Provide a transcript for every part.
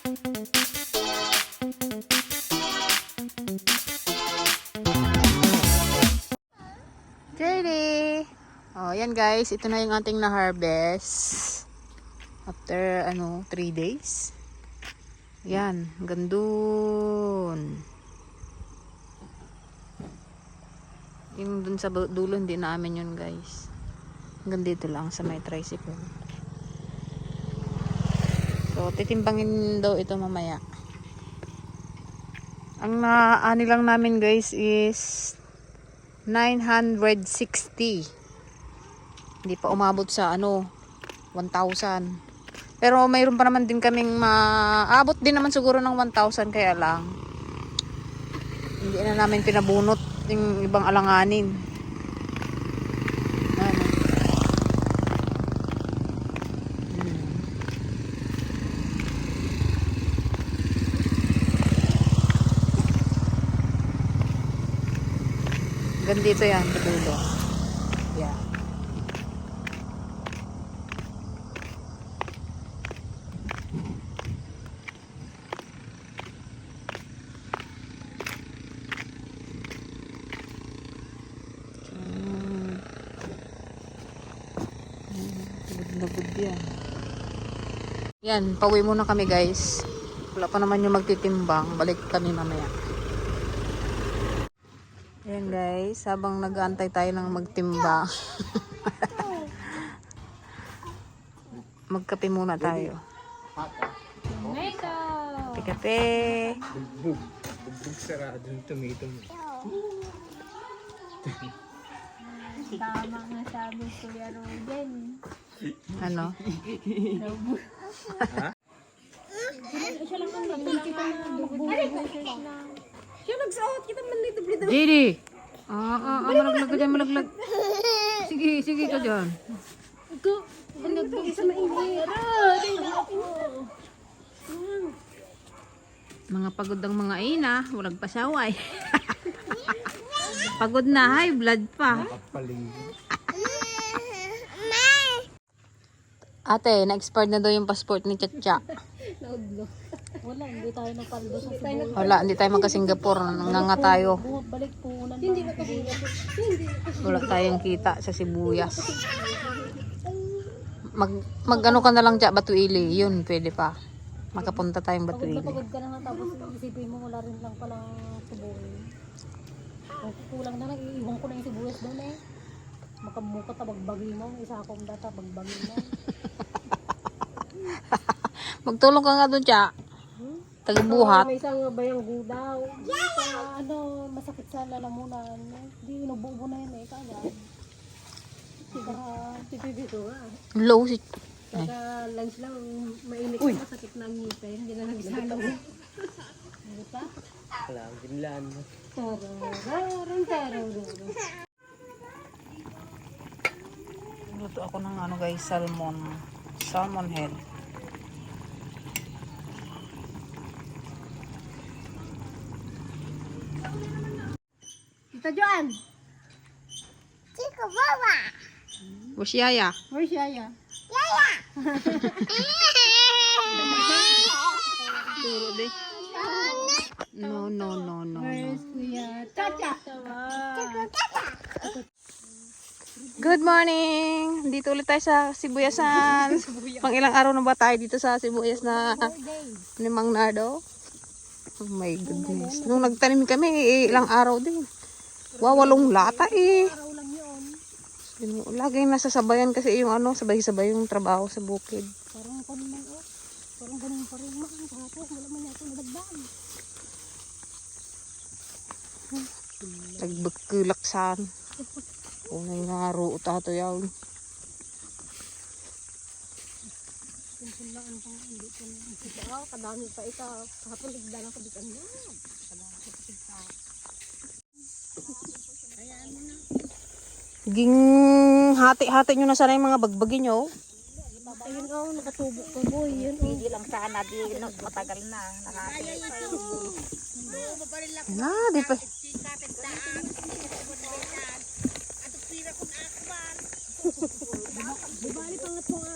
JD! Oh, yan guys. Ito na yung ating na-harvest. After, 3 days. Yan. Gandun. Yung dun sa dulo, hindi namin yun guys. Hanggang dito lang sa may tricycle. So, titimbangin daw ito mamaya. Ang naani lang namin guys is 960. Hindi pa umabot sa 1,000. Pero mayroon pa naman din kaming maabot din naman siguro ng 1,000, kaya lang hindi na namin pinabunot yung ibang alanganin. Gandito yan, sa dulo. Yeah. Good yan. Yan, pauwi muna kami guys. Wala pa naman yung magtitimbang. Balik kami mamaya. Ayan guys, habang nag-aantay tayo ng magtimbang. Magkape muna tayo. Kape-kape. Bugbog sarado yung tomato mo. Tama nga sabi ko yan Roden. Ano? Ha? Siya lang ang nakikita na bugbog na. Siya nagsuot kita man dito dito. Didi! Malaglag ka dyan, malaglag. Sige ka dyan. Ito, nagbog sa mainit. Mga pagod ang mga ina, walang pasaway. Pagod na, high blood pa. Ate, na-expired na daw yung passport ni Chacha. Naudlo. Wala, hindi tayo napaldo sa Cebu. Wala, hindi tayo magka-Singapore. Nanganga tayo. Balik po ulan. Hindi na kasi. Wala tayong kita sa sibuyas. Mag-ano ka na lang dyan, Batuili. Yun, pwede pa. Makapunta tayong Batuili. Pagod ka na nga tapos isipin mo wala rin lang palang subuhin. Kung kulang na lang, iiwan ko na yung sibuyas doon eh. Makamuka tabagbagi mo, isa akong data bagbagi mo. Magtulong ka nga doon, Cha. Tagabuhat. May isang bayang gudaw. Sa masakit sa lalamunan. Di inububo na yun eh, kaya. Para pipipito nga. Low si... Saka lunch lang, mainit na masakit na ang ngipin. Hindi na nagsalo. Hindi pa? Wala, ginlan. Luto ako ng guys, salmon head. Tita Joan! Chico Baba! Where's Yaya? Where's Yaya? Turo di. No. Where's Kuya Tata? Good morning! Dito ulit tayo sa Sibuyasan. Pang ilang araw na ba tayo dito sa Sibuyas na ni Mang Nardo? Oh my goodness. Nung nagtanim kami, ilang araw din. Wawalong lata eh. Laging nasasabayan kasi yung sabay-sabay yung trabaho sa bukid. Parang ako naman parang ganun pa rin man. Kahapon, wala man natin nalagdaan. Nagbagkulaksan. Unay nga root ato yaw. Simple lang ang pang hindi ko na. Ikaw, kadami pa ikaw. Kahapon, nagdala lang kabitan niya. Kadami pa ikaw. Ayan mo na. Ging hati-hati nyo na sana yung mga bagbagi nyo. Ayun o, nakatubok pa boy. Yun o. Hindi lang sana, di matagal na. Na, di pa.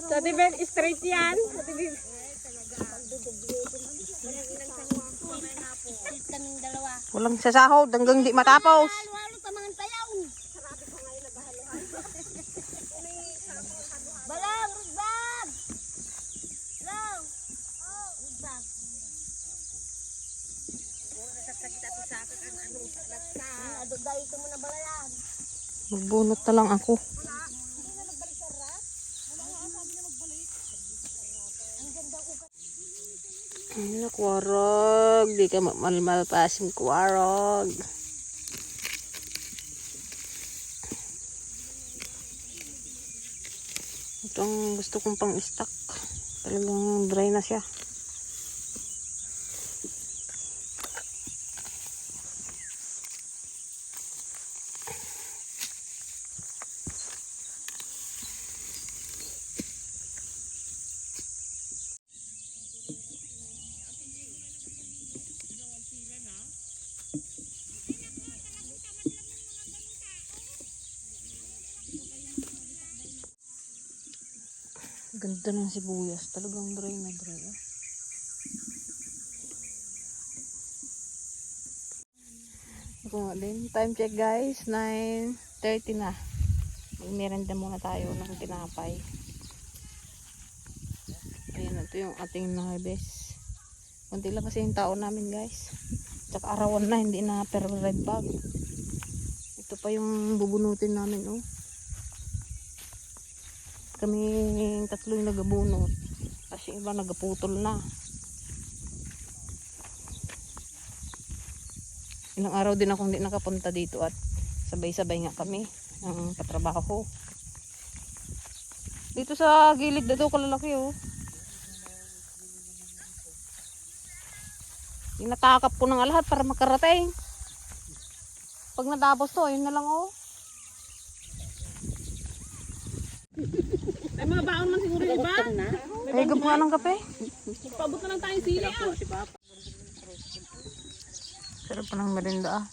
Sa Tibet, straight yan. Walang sasahod hanggang di matapos. Halo-halo sa mga sayaw. Balang, rugbag! Lang! Oh, rugbag. Ano dahil ito mo na balayan? Magbunot na lang ako. Ay, nakwarog. Di ka malmal pa asim kwarog. Itong gusto kong pang-stock. Talagang dry na siya. Ganda ng sibuyas. Talagang dry na dry. Ako nga din. Time check guys. 9:30 na. Merenda muna tayo ng tinapay. Ayan, ito yung ating harvest. Kunti lang kasi yung tao namin guys. Tsaka arawan na. Hindi na per red bag. Ito pa yung bubunutin namin oh. Kaming tatlo yung nagabunot. Kasi iba nagaputol na. Ilang araw din akong hindi nakapunta dito at sabay-sabay nga kami ng katrabaho. Dito sa gilid na daw kalalaki oh. Inatakap ko ng lahat para makarating. Pag natapos to, ayun na lang oh. Ay, mga baon man siguro yung iba. Ay, gab nga ng kape. Paabot na lang tayong sili. Sarap pa ng merinda ah.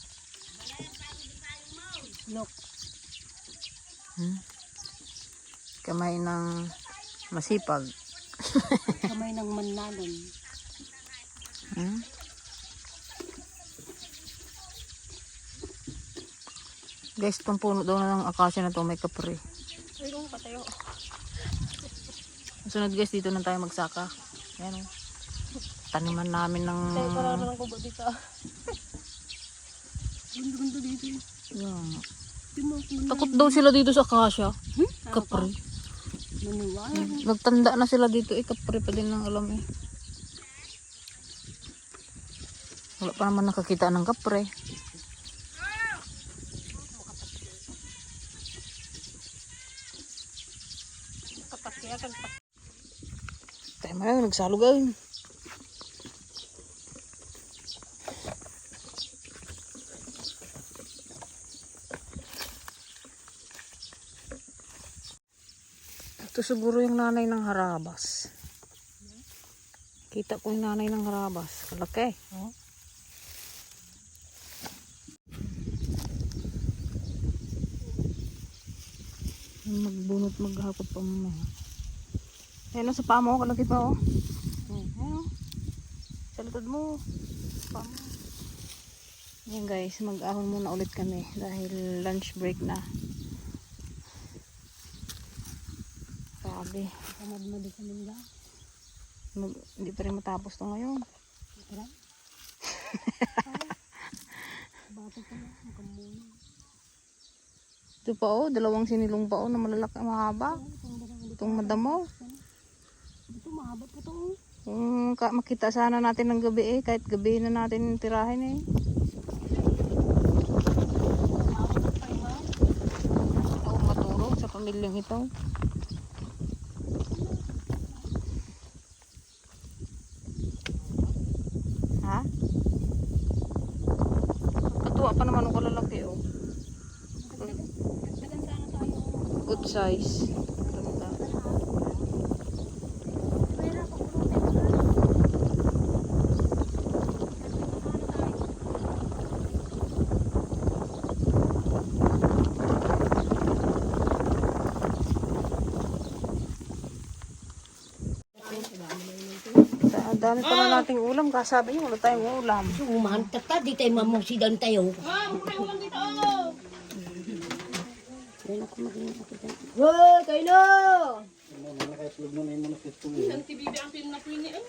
Look. Kamay ng masipag. Kamay ng manlalon. Guys, itong puno daw na ng akasya na to may kapre. Ay, kung patayo. Sunod guys, dito na tayo magsaka. Ayan o. Taniman namin ng... Ay, parang nalang kubo dito. Gundo dito. Yan. Takot daw sila dito sa akasya. Kapre. Maniwala. Nagtanda na sila dito eh. Kapre pa din lang alam eh. Wala pa naman nakakita ng kapre. Tayo mo na, nagsalog ay. Ito siguro yung nanay ng harabas. Kita ko yung nanay ng harabas. Kalaki. Oh. Magbunot maghakot pa mo. Ayan o, sa paa mo, kalaki pa o. Ayan o. Sa likod mo. Sa paa mo. Ayan guys, mag-ahon muna ulit kami dahil lunch break na. Grabe. Kamad-madi kami lang. Hindi pa rin matapos to ngayon. Tara. Bakit ka na? Makamunin. Ito pa o, dalawang sinilong pa o na malalaki, mahaba. Itong madamo. Ito mahaba po ito. Kung makita sana natin ng gabi eh, kahit gabi na natin tirahin eh. Ako matulog sa pamilyang ito. Ha? Katuwa pa naman ang kalalaki oh. Good size. Ganda. Dami pa na nating ulam. Kasabi niyo, wala tayong ulam. Umahan tata, di tayo mamusidan tayo. Ah, huwag kayo ulam dito. Hoy, kayo na! Ang tibibi ang pinapin niya.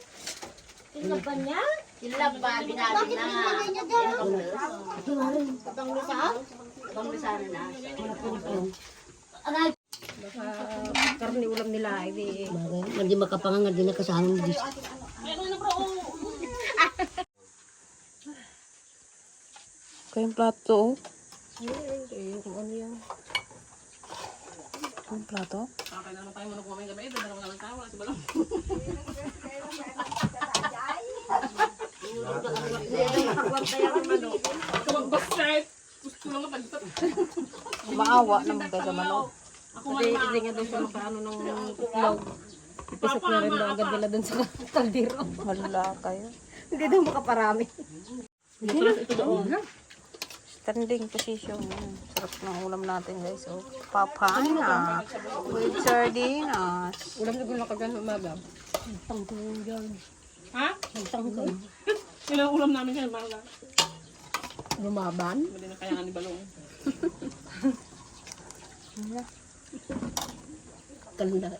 Tingnan ba niya? Sila ba binali na? Panglusa na. Aray! Karni ulam nila, hindi. Bagay, hindi makapangang, hindi nakasama ng dis. Ay, ano na bro? Kayong plato, oh. Ano yan? Kayong plato? Kakain na naman tayo manok mamayang gabi. Dalawa na lang tayo. Wala si Balong. Kabag-bastard. Gusto lang ang pagtat. Maawa naman tayo sa manok. Ako nga Hindi nga doon siya makaano ng itlog. Ipisok na rin daw agad nila doon sa kaldero. Wala kayo. Hindi daw makaparami. Standing position. Sarap ng ulam natin, guys. So, papaya with sardinas. Ulam na gulo kagan umaga. Tangkong dyan. Ha? Tangkong. Ilang ulam namin kayo. Bang lang. Lumaban. Hindi na kaya ni Balong. Kanda.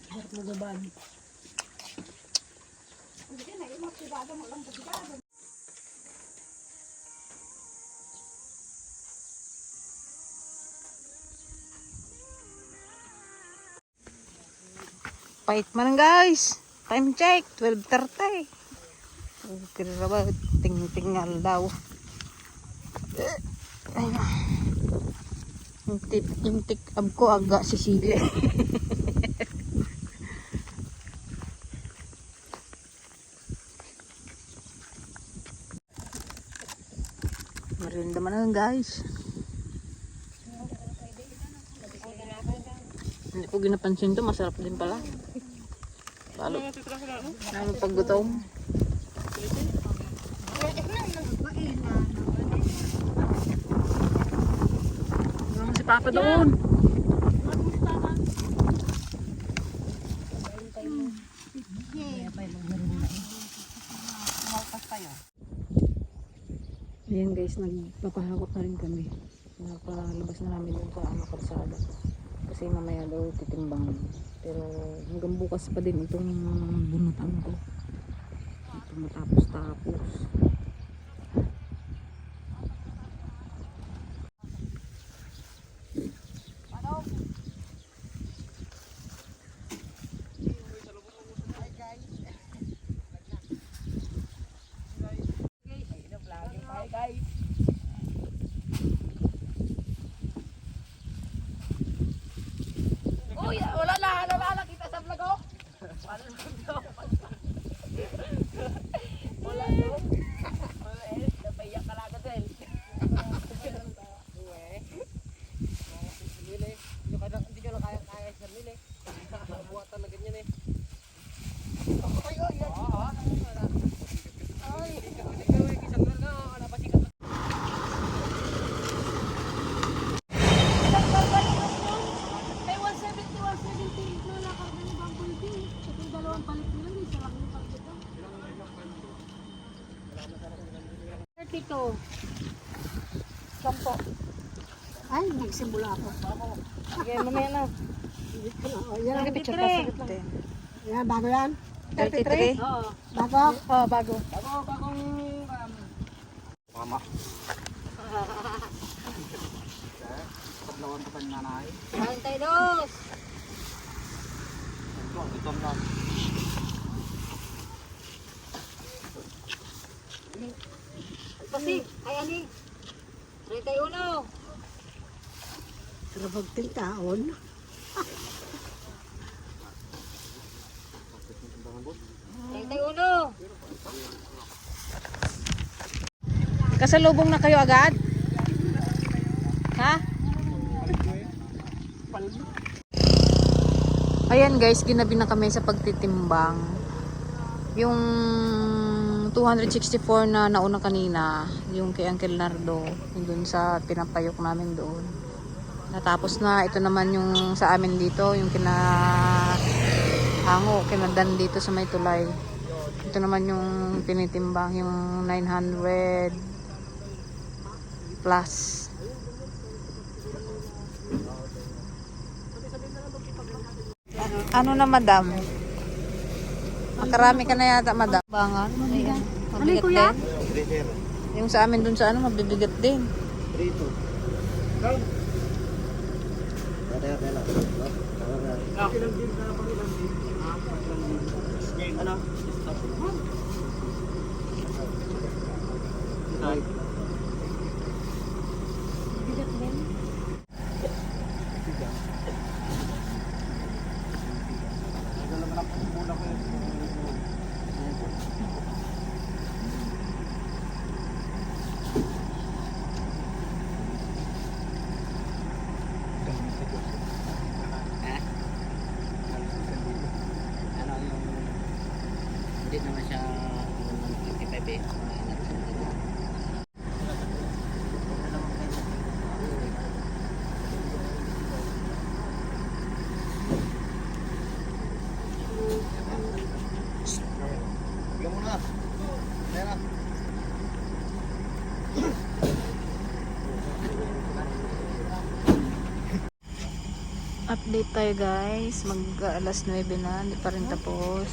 Harap mo gaban. Pait man, guys. Time check. 12:30. Kirabat. Ting-tingal daw. Ayun. Intik ab ko aga si Sile. Merinda man lang, guys. Hindi ko ginapansin to, masarap din pala. Lalo pag gutom. Ano si Papa doon? Ayan guys, nagpapahakot na rin kami. Napalabas na namin yung kalsada. Kasi mamaya daw titimbang. Pero hanggang bukas pa din itong bunutan ko. Ito matapos-tapos. Pito. Sampo. Ay, nagsimula ako. Sige, mamaya na. Yan ang Picture pa sa gitna. Yan, bago yan? 33? Oo. Bago? Oo, bago. Kain tayo dos. Pasi, ay ani. 31. Sarabag ting taon. Kasalubong na kayo agad? Ha? Ayan guys, ginabi na kami sa pagtitimbang. Yung 264 na nauna kanina, yung kay Uncle Nardo, yung dun sa pinapayok namin doon. Natapos na, ito naman yung sa amin dito, yung kinahango, kinadan dito sa may tulay. Ito naman yung tinitimbang, yung 900 plus. Ano na, madam? Makarami ka na yata, madam. Bangan. Ayan. Mabigat din. Yung sa amin dun sa ano, mabibigat din. Bigat din. Ano yung hindi naman siya 25 eh. Bigyan mo na. Pera. Update tayo guys. Mag alas 9 na. Hindi pa rin tapos.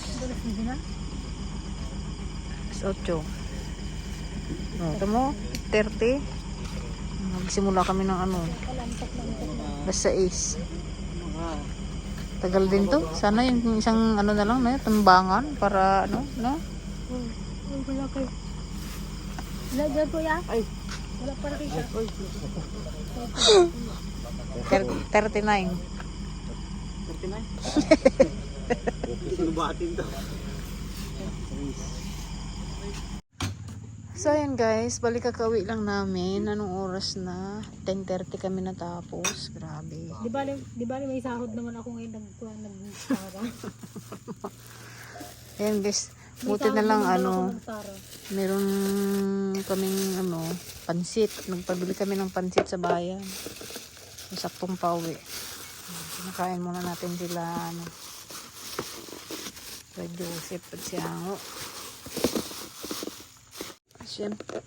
Alas 8. Ito mo. 30. Magsimula kami ng ano. Alas 6. Tagal din to. Sana yung isang ano na lang na tambangan para ano, no? Wala kayo. Wala dyan kuya? Ay. Wala para kayo. 39. Sinubatin to. So ayan guys, balik kakauwi lang namin. Anong oras na? 10:30 kami natapos. Grabe. Di bali may sahod naman ako ngayon nag-tara. Ayan guys, buti na lang ano, Nagtara. meron kaming ano, pansit. Nagpabili kami ng pansit sa bayan. Saktong pauwi. Nakain muna natin sila ano. Kay Joseph at si Ango. Siyempre.